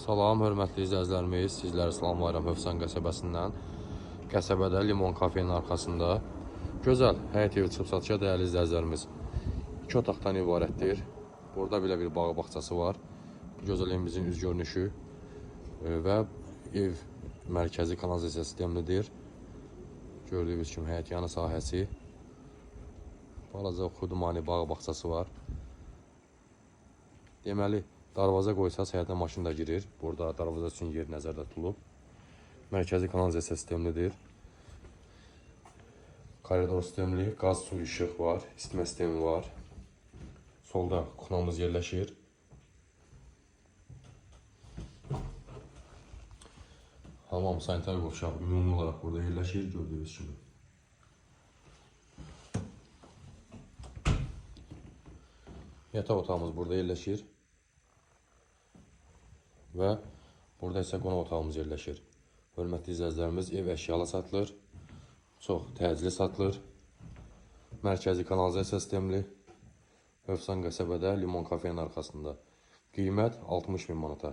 Salam, hörmətli izləyicilərimiz, sizləri salamlayıram Hövsan qəsəbəsindən. Qəsəbədə Limon kafenin arxasında gözəl həyət evi çıxıb satışa dəyərli izləyicilərimiz. 2 otaqdan ibarətdir. Burada belə bir bağ bağçası var. Bu gözəl evimizin üz görünüşü və ev mərkəzi kanalizasiya sistemlidir. Gördüyünüz kimi həyət yanı sahəsi. Balaca xudmani bağ bağçası var. Deməli, darvaza qoysaz həyətə maşın da girir. Burada darvaza üçün yer nəzərdə tutulub. Mərkəzi kanalizasiya sistemlidir. Koridor sistemli, qaz, su, işıq var, isitmə sistemi var. Solda kuxnamız yerləşir. Hamam, sanitar qovşaq ümumi olaraq burada yerləşir, gördüyünüz kimi. Yataq otağımız burada yerləşir. Və burada isə qonaq otağımız yerləşir. Hörmətli izləyicilərimiz, ev əşyalı satılır. Çox təcili satılır. Mərkəzi kanalizasiya sistemli. Hövsan qəsəbədə Limon kafenin arxasında. Qiymət 60.000 manata.